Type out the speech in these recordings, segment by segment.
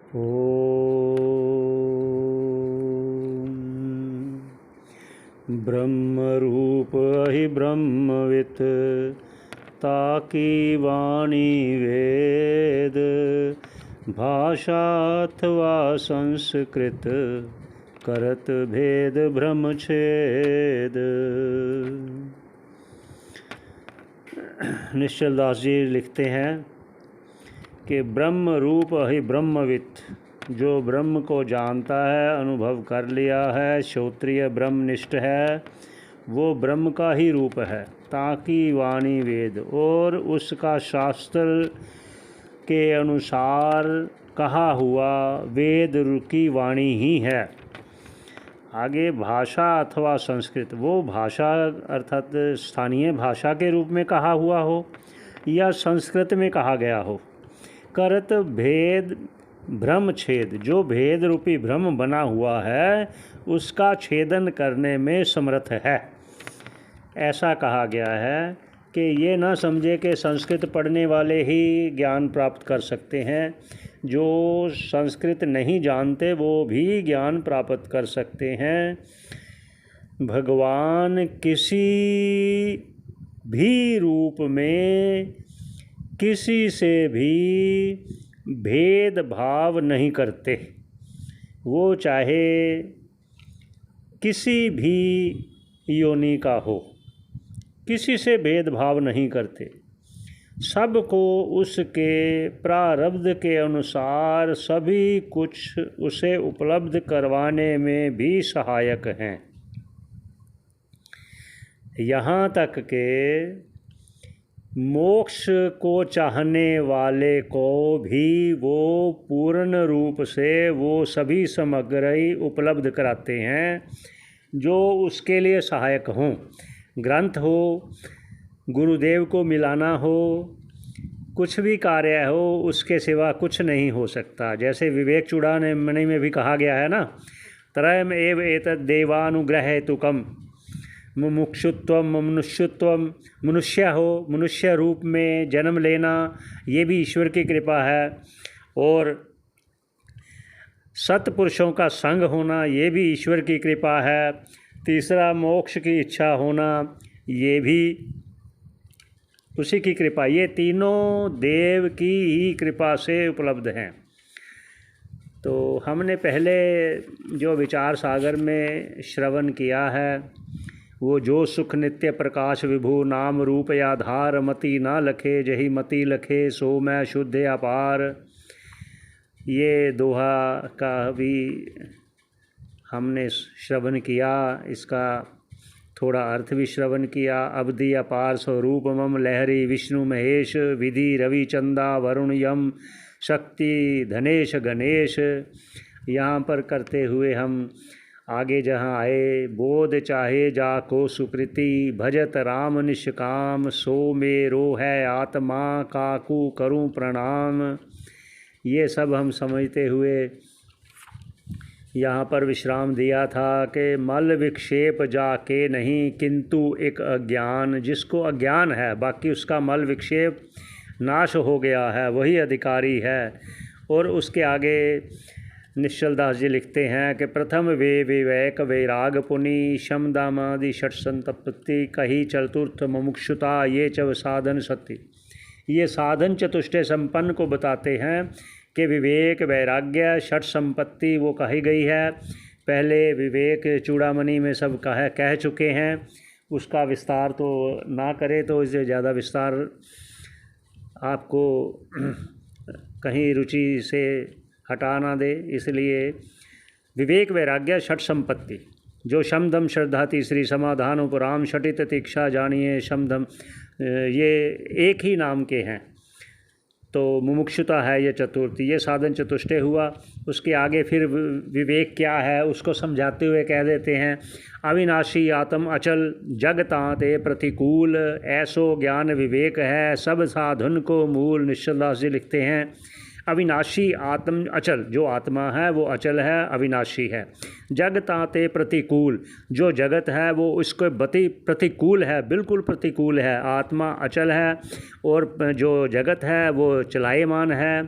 ओम ब्रह्मरूप हि ब्रह्मवित् ताकी वाणी वेद भाषा अथवा संस्कृत करत भेद ब्रह्म छेद। निश्चल दास जी लिखते हैं कि ब्रह्म रूप ही ब्रह्मवित्, जो ब्रह्म को जानता है, अनुभव कर लिया है, श्रोत्रिय ब्रह्मनिष्ठ है, वो ब्रह्म का ही रूप है। ताकि वाणी वेद, और उसका शास्त्र के अनुसार कहा हुआ वेद की वाणी ही है। आगे भाषा अथवा संस्कृत, वो भाषा अर्थात स्थानीय भाषा के रूप में कहा हुआ हो या संस्कृत में कहा गया हो। करत भेद ब्रह्म छेद, जो भेद रूपी ब्रह्म बना हुआ है उसका छेदन करने में समर्थ है। ऐसा कहा गया है कि ये ना समझे कि संस्कृत पढ़ने वाले ही ज्ञान प्राप्त कर सकते हैं, जो संस्कृत नहीं जानते वो भी ज्ञान प्राप्त कर सकते हैं। भगवान किसी भी रूप में किसी से भी भेदभाव नहीं करते। वो चाहे किसी भी योनि का हो, किसी से भेदभाव नहीं करते। सबको उसके प्रारब्ध के अनुसार सभी कुछ उसे उपलब्ध करवाने में भी सहायक हैं। यहाँ तक के मोक्ष को चाहने वाले को भी वो पूर्ण रूप से वो सभी सामग्री उपलब्ध कराते हैं जो उसके लिए सहायक हों। ग्रंथ हो, गुरुदेव को मिलाना हो, कुछ भी कार्य हो, उसके सिवा कुछ नहीं हो सकता। जैसे विवेक चूड़ामणि में भी कहा गया है ना, त्रयम् एव एतद् देवानुग्रहेतुकम्, मुमुक्षुत्वम मनुष्यत्वम, मनुष्य हो, मनुष्य रूप में जन्म लेना ये भी ईश्वर की कृपा है, और सत्पुरुषों का संग होना ये भी ईश्वर की कृपा है। तीसरा, मोक्ष की इच्छा होना ये भी उसी की कृपा। ये तीनों देव की ही कृपा से उपलब्ध हैं। तो हमने पहले जो विचार सागर में श्रवण किया है, वो जो सुख नित्य प्रकाश विभु नाम रूप आधार, मति ना लखे जही मति लखे सो मैं शुद्ध अपार, ये दोहा का भी हमने श्रवण किया। इसका थोड़ा अर्थ भी श्रवण किया। अवधि अपार स्वरूप मम लहरी विष्णु महेश, विधि रवि चंदा वरुण यम शक्ति धनेश गणेश। यहाँ पर करते हुए हम आगे जहाँ आए, बोध चाहे जाको सुकृति, भजत राम निष्काम, सो मेरो है आत्मा काकू करूं प्रणाम। ये सब हम समझते हुए यहाँ पर विश्राम दिया था कि मल विक्षेप जाके नहीं, किंतु एक अज्ञान, जिसको अज्ञान है, बाकी उसका मल विक्षेप नाश हो गया है, वही अधिकारी है। और उसके आगे निश्चल दास जी लिखते हैं कि प्रथम वे विवेक वैराग पुनि, शम दामादि षट संतपत्ति, कही चतुर्थ मुमुक्षुता ये चव साधन सत्य। ये साधन चतुष्टय संपन्न को बताते हैं कि विवेक वैराग्य षट संपत्ति वो कही गई है। पहले विवेक चूड़ामणि में सब कह चुके हैं, उसका विस्तार तो ना करे तो इससे ज़्यादा विस्तार आपको कहीं रुचि से हटा ना दे। इसलिए विवेक वैराग्य षट संपत्ति, जो शम दम श्रद्धा तीसरी, समाधान उपराम षटित तीक्षा जानिए शम दम, ये एक ही नाम के हैं। तो मुमुक्षुता है ये चतुर्थ, ये साधन चतुष्टय हुआ। उसके आगे फिर विवेक क्या है उसको समझाते हुए कह देते हैं, अविनाशी आत्म अचल जग तांते प्रतिकूल, ऐसो ज्ञान विवेक है सब साधन को मूल। निश्चल दास जी लिखते हैं, अविनाशी आत्म अचल, जो आत्मा है वो अचल है, अविनाशी है। जग ताते प्रतिकूल, जो जगत है वो उसके प्रतिकूल है, बिल्कुल प्रतिकूल है। आत्मा अचल है और जो जगत है वो चलायमान है।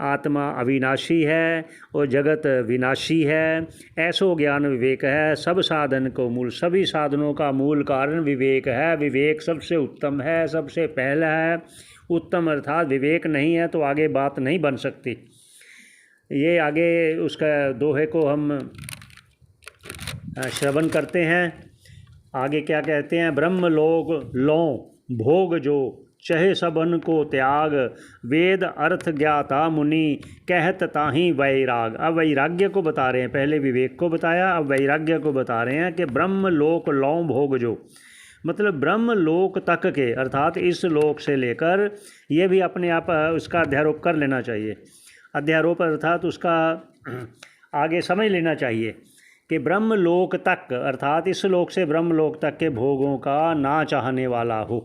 आत्मा अविनाशी है और जगत विनाशी है, ऐसो ज्ञान विवेक है। सब साधन को मूल, सभी साधनों का मूल कारण विवेक है। विवेक सबसे उत्तम है, सबसे पहला है। उत्तम अर्थात विवेक नहीं है तो आगे बात नहीं बन सकती। ये आगे उसका दोहे को हम श्रवण करते हैं। आगे क्या कहते हैं? ब्रह्म लोक लो भोग जो, चहे सबन को त्याग, वेद अर्थ ज्ञाता मुनि, कहत ताहि वैराग। अब वैराग्य को बता रहे हैं, पहले विवेक को बताया, अब वैराग्य को बता रहे हैं कि ब्रह्म लोक लौ भोग जो, मतलब ब्रह्म लोक तक के, अर्थात इस लोक से लेकर, ये भी अपने आप उसका अध्यारोप कर लेना चाहिए। अध्यारोप अर्थात उसका आगे समझ लेना चाहिए कि ब्रह्म लोक तक, अर्थात इस लोक से ब्रह्म लोक तक के भोगों का ना चाहने वाला हो।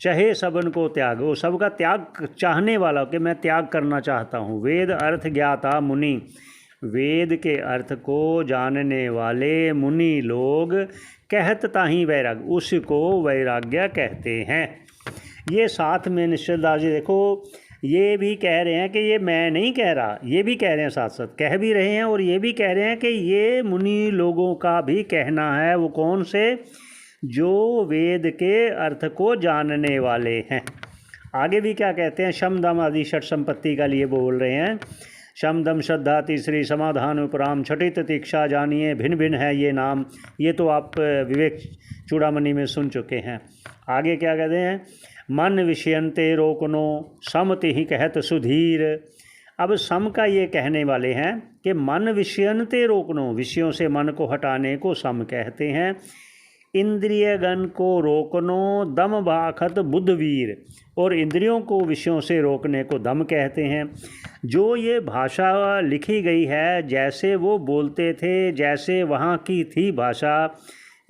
चाहे सबन को त्याग, वो सबका त्याग चाहने वाला, कि मैं त्याग करना चाहता हूँ। वेद अर्थ ज्ञाता मुनि, वेद के अर्थ को जानने वाले मुनि लोग, कहत ताहि वैराग, उसको वैराग्य कहते हैं। ये साथ में निश्चल दास जी देखो, ये भी कह रहे हैं कि ये मैं नहीं कह रहा, ये भी कह रहे हैं, साथ साथ कह भी रहे हैं और ये भी कह रहे हैं कि ये मुनि लोगों का भी कहना है। वो कौन से? जो वेद के अर्थ को जानने वाले हैं। आगे भी क्या कहते हैं? शम दम आदि षट संपत्ति का लिए बोल रहे हैं। शम दम श्रद्धा तीसरी, समाधान उपराम, छठी तीक्षा जानिए, भिन्न भिन्न है ये नाम। ये तो आप विवेक चूड़ामणि में सुन चुके हैं। आगे क्या कहते हैं? मन विषयंते रोकनो, समति ही कहत सुधीर। अब सम का ये कहने वाले हैं कि मन विषयंते रोकनो, विषयों से मन को हटाने को सम कहते हैं। इंद्रियगण को रोकनो दम बाखत बुद्धवीर, और इंद्रियों को विषयों से रोकने को दम कहते हैं। जो ये भाषा लिखी गई है, जैसे वो बोलते थे, जैसे वहाँ की थी भाषा,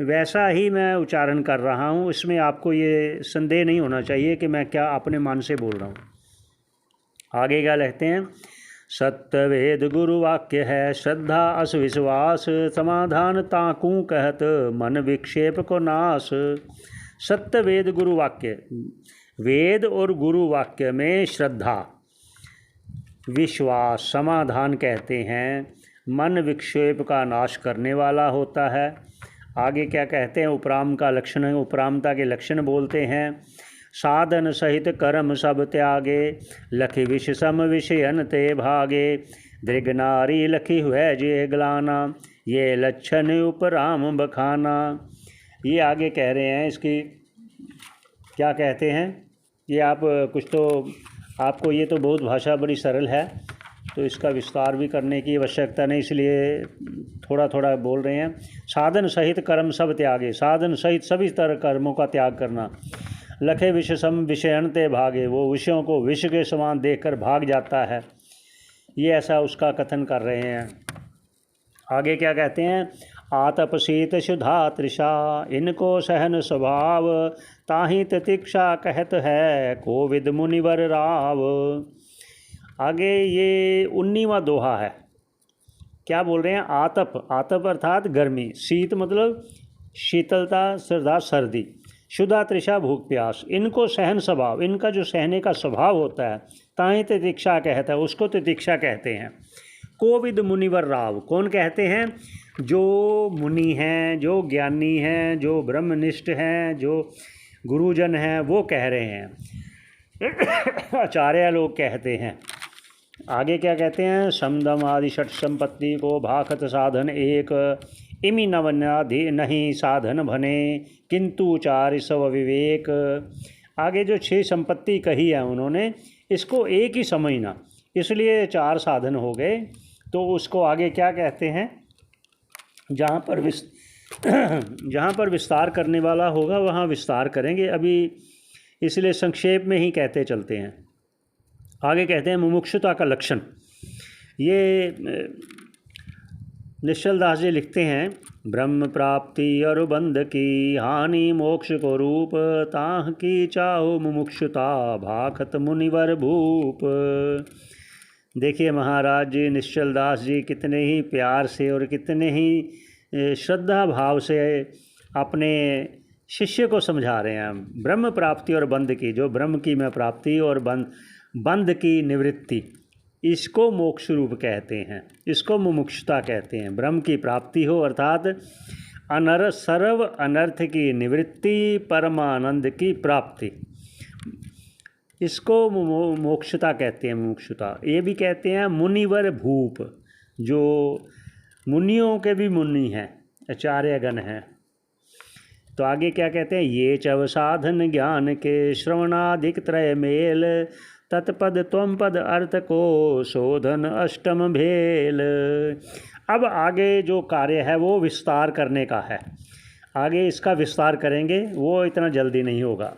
वैसा ही मैं उच्चारण कर रहा हूँ। इसमें आपको ये संदेह नहीं होना चाहिए कि मैं क्या अपने मन से बोल रहा हूँ। आगे क्या लिखते हैं? सत्य वेद गुरु वाक्य है, श्रद्धा अस विश्वास, समाधान ताकू कहत, मन विक्षेप को नाश। सत्य वेद गुरु वाक्य, वेद और गुरु वाक्य में श्रद्धा विश्वास समाधान कहते हैं, मन विक्षेप का नाश करने वाला होता है। आगे क्या कहते हैं? उपराम का लक्षण, उपरामता के लक्षण बोलते हैं। साधन सहित कर्म सब त्यागे, लखि विष सम विषयन ते भागे, दृग नारी लखी हुए जे ग्लाना, ये लक्षण उपराम बखाना। ये आगे कह रहे हैं, इसकी क्या कहते हैं? ये आप कुछ तो आपको, ये तो बहुत भाषा बड़ी सरल है, तो इसका विस्तार भी करने की आवश्यकता नहीं, इसलिए थोड़ा थोड़ा बोल रहे हैं। साधन सहित कर्म सब त्यागे, साधन सहित सभी तरह कर्मों का त्याग करना। लखे विष सम विषयन ते भागे, वो विषयों को विष के समान देखकर भाग जाता है। ये ऐसा उसका कथन कर रहे हैं। आगे क्या कहते हैं? आतप शीत शुद्धा तृषा, इनको सहन स्वभाव, ताहि तितिक्षा कहत है, कोविद मुनिवर राव। आगे ये 19वां दोहा है। क्या बोल रहे हैं? आतप, आतप अर्थात गर्मी, शीत मतलब शीतलता, श्रद्धा सर्दी, शुद्धा तृषा भूख प्यास, इनको सहन स्वभाव, इनका जो सहने का स्वभाव होता है, ताहि तितिक्षा कहता है, उसको तितिक्षा कहते हैं। कोविद मुनिवर राव, कौन कहते हैं? जो मुनि हैं, जो ज्ञानी हैं, जो ब्रह्मनिष्ठ हैं, जो गुरुजन हैं, वो कह रहे हैं। आचार्य लोग कहते हैं। आगे क्या कहते हैं? समदम आदि षट संपत्ति को भाखत साधन एक, इमि नवनाधि नहीं साधन भने, किंतु चारि सव विवेक। आगे जो 6 संपत्ति कही है उन्होंने, इसको एक ही समझना, इसलिए 4 साधन हो गए। तो उसको आगे क्या कहते हैं? जहाँ पर विस्तार करने वाला होगा वहाँ विस्तार करेंगे, अभी इसलिए संक्षेप में ही कहते चलते हैं। आगे कहते हैं मुमुक्षुता का लक्षण। ये निश्चल दास जी लिखते हैं, ब्रह्म प्राप्ति और बंध की हानि मोक्ष को रूप, ताह की चाहो मुमुक्षुता भाखत मुनिवर भूप। देखिए महाराज जी निश्चल दास जी कितने ही प्यार से और कितने ही श्रद्धा भाव से अपने शिष्य को समझा रहे हैं। ब्रह्म प्राप्ति और बंध की, जो ब्रह्म की में प्राप्ति और बंध की निवृत्ति, इसको मोक्ष रूप कहते हैं, इसको मुमुक्षुता कहते हैं। ब्रह्म की प्राप्ति हो अर्थात सर्व अनर्थ की निवृत्ति, परमानंद की प्राप्ति, इसको मोक्षता कहते हैं, मुमुक्षुता। ये भी कहते हैं मुनिवर भूप, जो मुनियों के भी मुनि हैं, आचार्यगण हैं। तो आगे क्या कहते हैं, ये चव साधन ज्ञान के श्रवणाधिक त्रय मेल, तत्पद त्वम पद अर्थ को शोधन अष्टम भेल। अब आगे जो कार्य है वो विस्तार करने का है, आगे इसका विस्तार करेंगे, वो इतना जल्दी नहीं होगा।